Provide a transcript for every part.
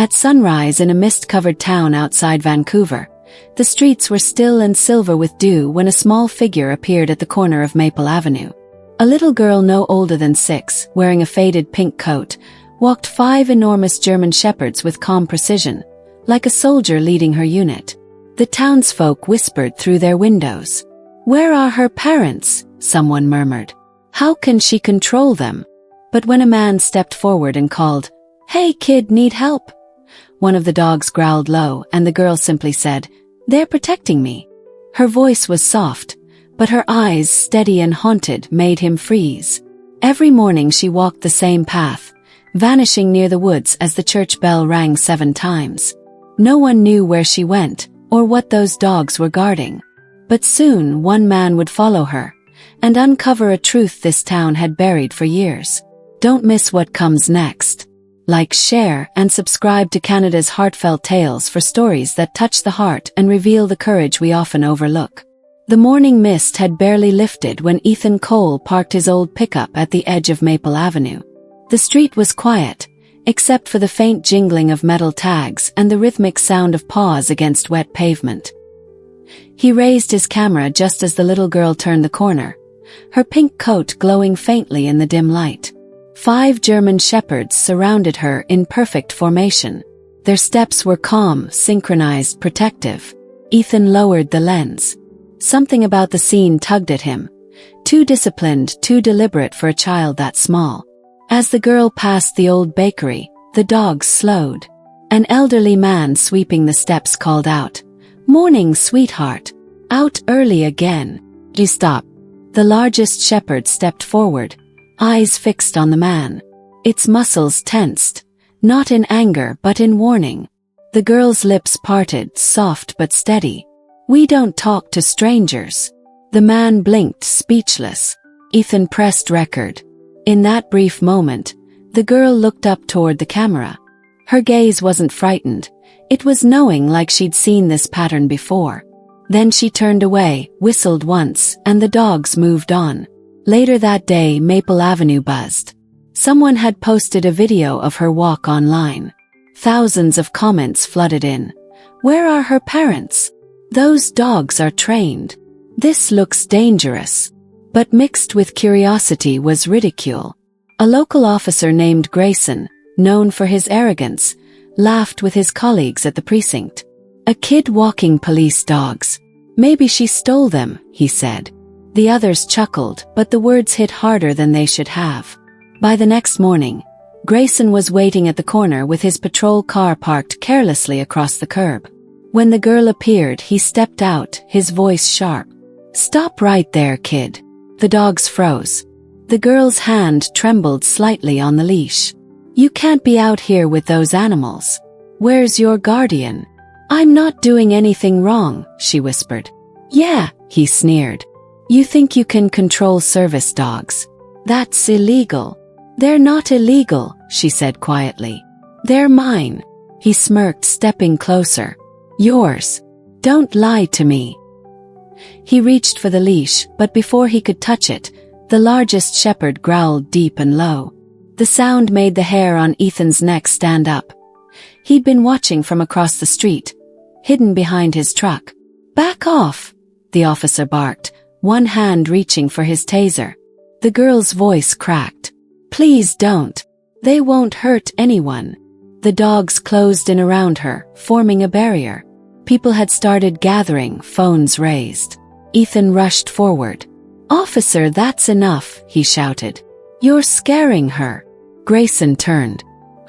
At sunrise in a mist-covered town outside Vancouver, the streets were still and silver with dew when a small figure appeared at the corner of Maple Avenue. A little girl no older than 6, wearing a faded pink coat, walked 5 enormous German shepherds with calm precision, like a soldier leading her unit. The townsfolk whispered through their windows. "Where are her parents?" someone murmured. "How can she control them?" But when a man stepped forward and called, "Hey kid, need help?" one of the dogs growled low and the girl simply said, "They're protecting me." Her voice was soft, but her eyes, steady and haunted, made him freeze. Every morning she walked the same path, vanishing near the woods as the church bell rang 7 times. No one knew where she went, or what those dogs were guarding. But soon one man would follow her, and uncover a truth this town had buried for years. Don't miss what comes next. Like, share, and subscribe to Canada's Heartfelt Tales for stories that touch the heart and reveal the courage we often overlook. The morning mist had barely lifted when Ethan Cole parked his old pickup at the edge of Maple Avenue. The street was quiet, except for the faint jingling of metal tags and the rhythmic sound of paws against wet pavement. He raised his camera just as the little girl turned the corner, her pink coat glowing faintly in the dim light. 5 German shepherds surrounded her in perfect formation. Their steps were calm, synchronized, protective. Ethan lowered the lens. Something about the scene tugged at him. Too disciplined, too deliberate for a child that small. As the girl passed the old bakery, the dogs slowed. An elderly man sweeping the steps called out, "Morning, sweetheart. Out early again." "Do stop." The largest shepherd stepped forward, eyes fixed on the man. Its muscles tensed, not in anger but in warning. The girl's lips parted, soft but steady. "We don't talk to strangers." The man blinked, speechless. Ethan pressed record. In that brief moment, the girl looked up toward the camera. Her gaze wasn't frightened, it was knowing, like she'd seen this pattern before. Then she turned away, whistled once, and the dogs moved on. Later that day, Maple Avenue buzzed. Someone had posted a video of her walk online. Thousands of comments flooded in. "Where are her parents? Those dogs are trained. This looks dangerous." But mixed with curiosity was ridicule. A local officer named Grayson, known for his arrogance, laughed with his colleagues at the precinct. "A kid walking police dogs. Maybe she stole them," he said. The others chuckled, but the words hit harder than they should have. By the next morning, Grayson was waiting at the corner with his patrol car parked carelessly across the curb. When the girl appeared, he stepped out, his voice sharp. "Stop right there, kid." The dogs froze. The girl's hand trembled slightly on the leash. "You can't be out here with those animals. Where's your guardian?" "I'm not doing anything wrong," she whispered. "Yeah," he sneered. "You think you can control service dogs? That's illegal." "They're not illegal," she said quietly. "They're mine." He smirked, stepping closer. "Yours. Don't lie to me." He reached for the leash, but before he could touch it, the largest shepherd growled deep and low. The sound made the hair on Ethan's neck stand up. He'd been watching from across the street, hidden behind his truck. "Back off," the officer barked, one hand reaching for his taser. The girl's voice cracked. "Please don't. They won't hurt anyone." The dogs closed in around her, forming a barrier. People had started gathering, phones raised. Ethan rushed forward. "Officer, that's enough," he shouted. "You're scaring her." Grayson turned.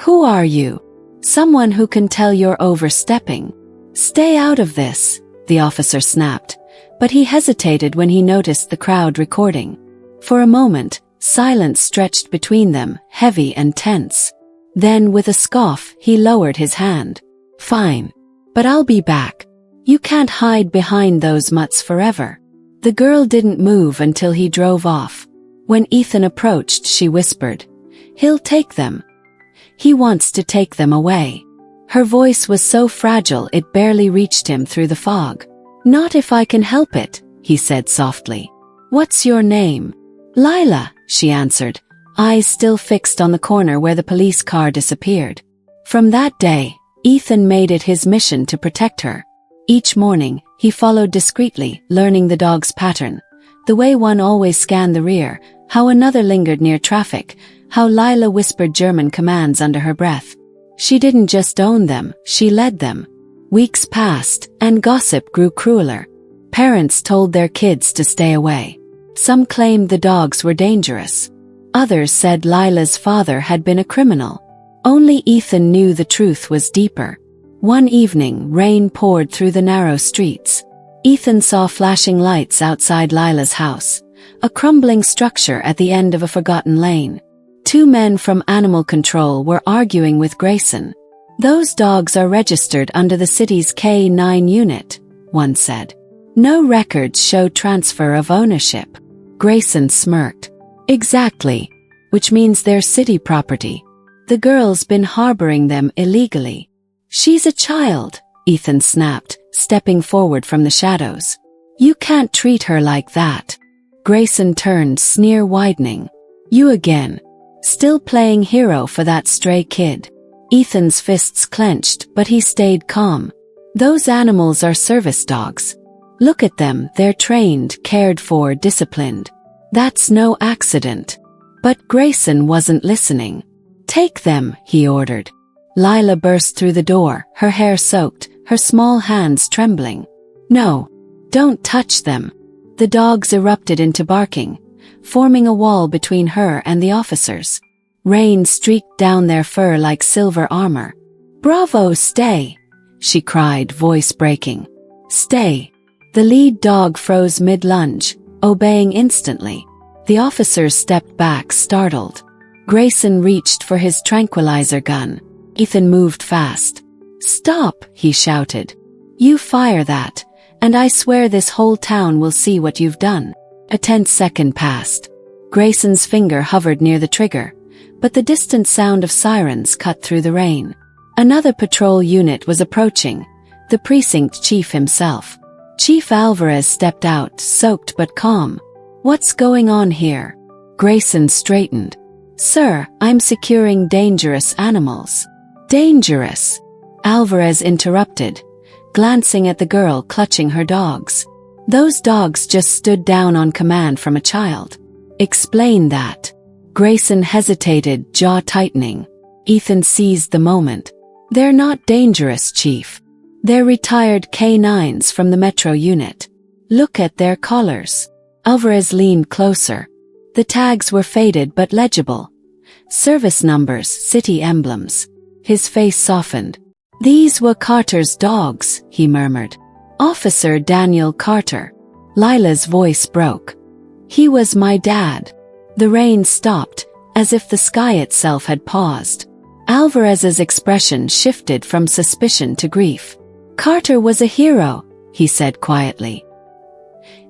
"Who are you?" "Someone who can tell you're overstepping." "Stay out of this," the officer snapped, but he hesitated when he noticed the crowd recording. For a moment, silence stretched between them, heavy and tense. Then, with a scoff, he lowered his hand. "Fine. But I'll be back. You can't hide behind those mutts forever." The girl didn't move until he drove off. When Ethan approached, she whispered, "He'll take them. He wants to take them away." Her voice was so fragile it barely reached him through the fog. "Not if I can help it," he said softly. "What's your name?" "Lila," she answered, eyes still fixed on the corner where the police car disappeared. From that day, Ethan made it his mission to protect her. Each morning, he followed discreetly, learning the dog's pattern. The way one always scanned the rear, how another lingered near traffic, how Lila whispered German commands under her breath. She didn't just own them, she led them. Weeks passed, and gossip grew crueler. Parents told their kids to stay away. Some claimed the dogs were dangerous. Others said Lila's father had been a criminal. Only Ethan knew the truth was deeper. One evening, rain poured through the narrow streets. Ethan saw flashing lights outside Lila's house, a crumbling structure at the end of a forgotten lane. Two men from animal control were arguing with Grayson. "Those dogs are registered under the city's K9 unit," one said. "No records show transfer of ownership." Grayson smirked. "Exactly. Which means they're city property. The girl's been harboring them illegally." "She's a child," Ethan snapped, stepping forward from the shadows. "You can't treat her like that." Grayson turned, sneer widening. "You again. Still playing hero for that stray kid." Ethan's fists clenched, but he stayed calm. "Those animals are service dogs. Look at them, they're trained, cared for, disciplined. That's no accident." But Grayson wasn't listening. "Take them," he ordered. Lila burst through the door, her hair soaked, her small hands trembling. "No, don't touch them." The dogs erupted into barking, forming a wall between her and the officers. Rain streaked down their fur like silver armor. "Bravo, stay!" she cried, voice breaking. "Stay!" The lead dog froze mid-lunge, obeying instantly. The officers stepped back, startled. Grayson reached for his tranquilizer gun. Ethan moved fast. "Stop!" he shouted. "You fire that, and I swear this whole town will see what you've done." A tense second passed. Grayson's finger hovered near the trigger, but the distant sound of sirens cut through the rain. Another patrol unit was approaching, the precinct chief himself. Chief Alvarez stepped out, soaked but calm. "What's going on here?" Grayson straightened. "Sir, I'm securing dangerous animals." "Dangerous?" Alvarez interrupted, glancing at the girl clutching her dogs. "Those dogs just stood down on command from a child." "Explain that." Grayson hesitated, jaw tightening. Ethan seized the moment. "They're not dangerous, Chief. They're retired K9s from the Metro unit. Look at their collars." Alvarez leaned closer. The tags were faded but legible. Service numbers, city emblems. His face softened. "These were Carter's dogs," he murmured. "Officer Daniel Carter." Lila's voice broke. "He was my dad." The rain stopped, as if the sky itself had paused. Alvarez's expression shifted from suspicion to grief. "Carter was a hero," he said quietly.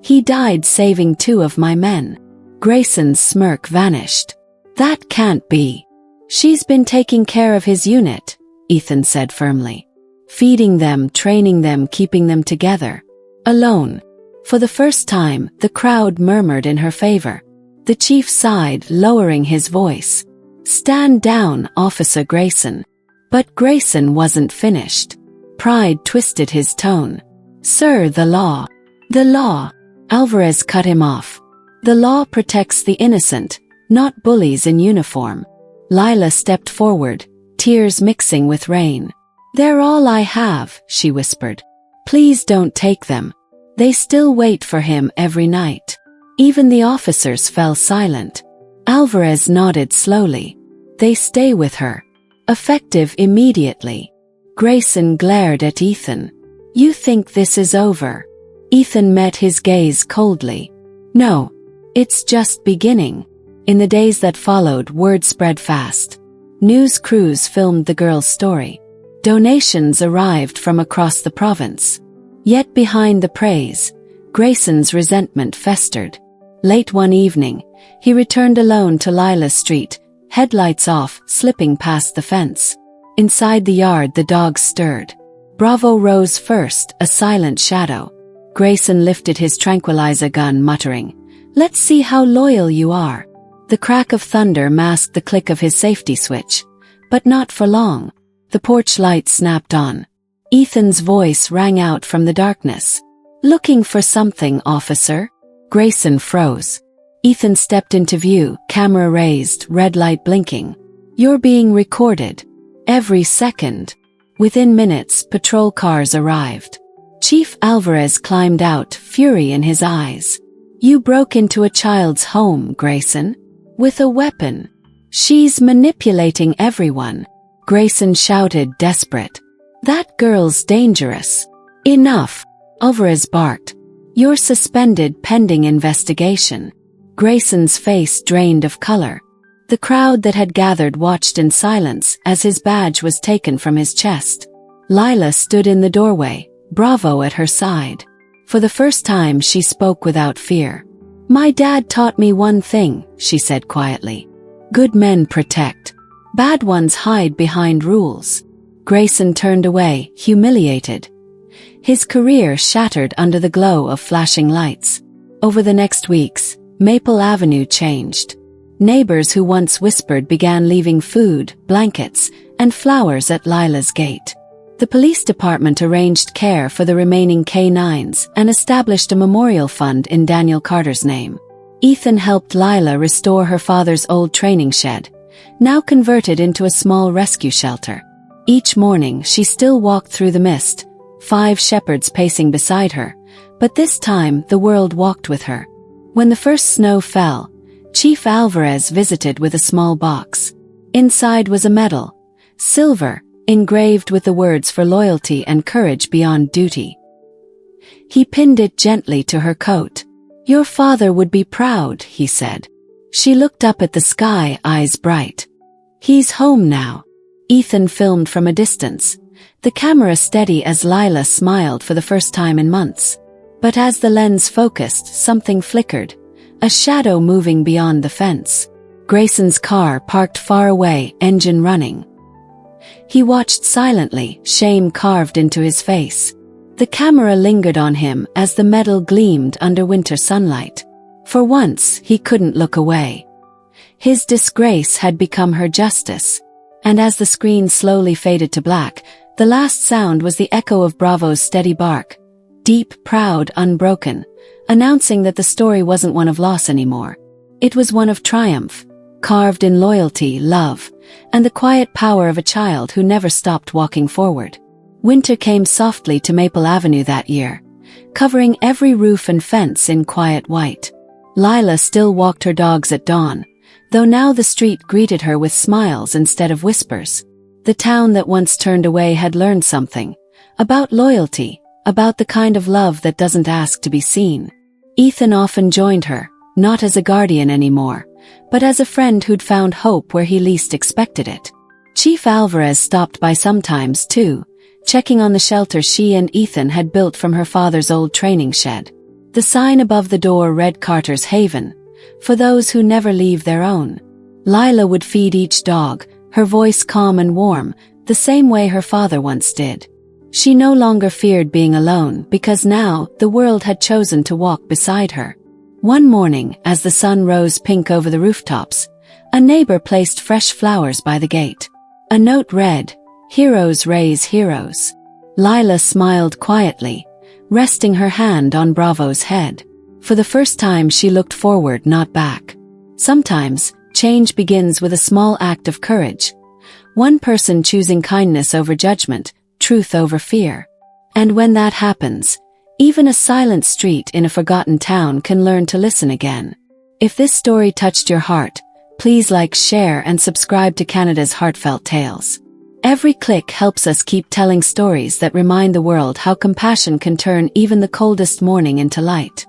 "He died saving two of my men." Grayson's smirk vanished. "That can't be." "She's been taking care of his unit," Ethan said firmly. "Feeding them, training them, keeping them together. Alone." For the first time, the crowd murmured in her favor. The chief sighed, lowering his voice. "Stand down, Officer Grayson." But Grayson wasn't finished. Pride twisted his tone. "Sir, the law." "The law." Alvarez cut him off. "The law protects the innocent, not bullies in uniform." Lila stepped forward, tears mixing with rain. "They're all I have," she whispered. "Please don't take them." They still wait for him every night. Even the officers fell silent. Alvarez nodded slowly. "They stay with her. Effective immediately." Grayson glared at Ethan. "You think this is over?" Ethan met his gaze coldly. "No. It's just beginning." In the days that followed, word spread fast. News crews filmed the girl's story. Donations arrived from across the province. Yet behind the praise, Grayson's resentment festered. Late one evening, he returned alone to Lila's street, headlights off, slipping past the fence. Inside the yard, the dogs stirred. Bravo rose first, a silent shadow. Grayson lifted his tranquilizer gun, muttering, "Let's see how loyal you are." The crack of thunder masked the click of his safety switch, but not for long. The porch light snapped on. Ethan's voice rang out from the darkness. "Looking for something, officer?" Grayson froze. Ethan stepped into view, camera raised, red light blinking. "You're being recorded. Every second." Within minutes, patrol cars arrived. Chief Alvarez climbed out, fury in his eyes. "You broke into a child's home, Grayson. With a weapon. She's manipulating everyone." Grayson shouted, desperate. "That girl's dangerous." "Enough," Alvarez barked. "You're suspended pending investigation." Grayson's face drained of color. The crowd that had gathered watched in silence as his badge was taken from his chest. Lila stood in the doorway, Bravo at her side. For the first time she spoke without fear. "My dad taught me one thing," she said quietly. "Good men protect. Bad ones hide behind rules." Grayson turned away, humiliated. His career shattered under the glow of flashing lights. Over the next weeks, Maple Avenue changed. Neighbors who once whispered began leaving food, blankets, and flowers at Lila's gate. The police department arranged care for the remaining K-9s and established a memorial fund in Daniel Carter's name. Ethan helped Lila restore her father's old training shed, now converted into a small rescue shelter. Each morning she still walked through the mist, 5 shepherds pacing beside her, but this time the world walked with her. When the first snow fell, Chief Alvarez visited with a small box. Inside was a medal, silver, engraved with the words for loyalty and courage beyond duty. He pinned it gently to her coat. "Your father would be proud," he said. She looked up at the sky, eyes bright. "He's home now." Ethan filmed from a distance, the camera steady as Lila smiled for the first time in months. But as the lens focused, something flickered, a shadow moving beyond the fence. Grayson's car parked far away, engine running. He watched silently, shame carved into his face. The camera lingered on him as the metal gleamed under winter sunlight. For once, he couldn't look away. His disgrace had become her justice. And as the screen slowly faded to black, the last sound was the echo of Bravo's steady bark, deep, proud, unbroken, announcing that the story wasn't one of loss anymore. It was one of triumph, carved in loyalty, love, and the quiet power of a child who never stopped walking forward. Winter came softly to Maple Avenue that year, covering every roof and fence in quiet white. Lila still walked her dogs at dawn, though now the street greeted her with smiles instead of whispers. The town that once turned away had learned something about loyalty, about the kind of love that doesn't ask to be seen. Ethan often joined her, not as a guardian anymore, but as a friend who'd found hope where he least expected it. Chief Alvarez stopped by sometimes too, checking on the shelter she and Ethan had built from her father's old training shed. The sign above the door read Carter's Haven, for those who never leave their own. Lila would feed each dog, her voice calm and warm, the same way her father once did. She no longer feared being alone because now the world had chosen to walk beside her. One morning, as the sun rose pink over the rooftops, a neighbor placed fresh flowers by the gate. A note read, "Heroes raise heroes." Lila smiled quietly, resting her hand on Bravo's head. For the first time she looked forward, not back. Sometimes, change begins with a small act of courage. One person choosing kindness over judgment, truth over fear. And when that happens, even a silent street in a forgotten town can learn to listen again. If this story touched your heart, please like, share, and subscribe to Canada's Heartfelt Tales. Every click helps us keep telling stories that remind the world how compassion can turn even the coldest morning into light.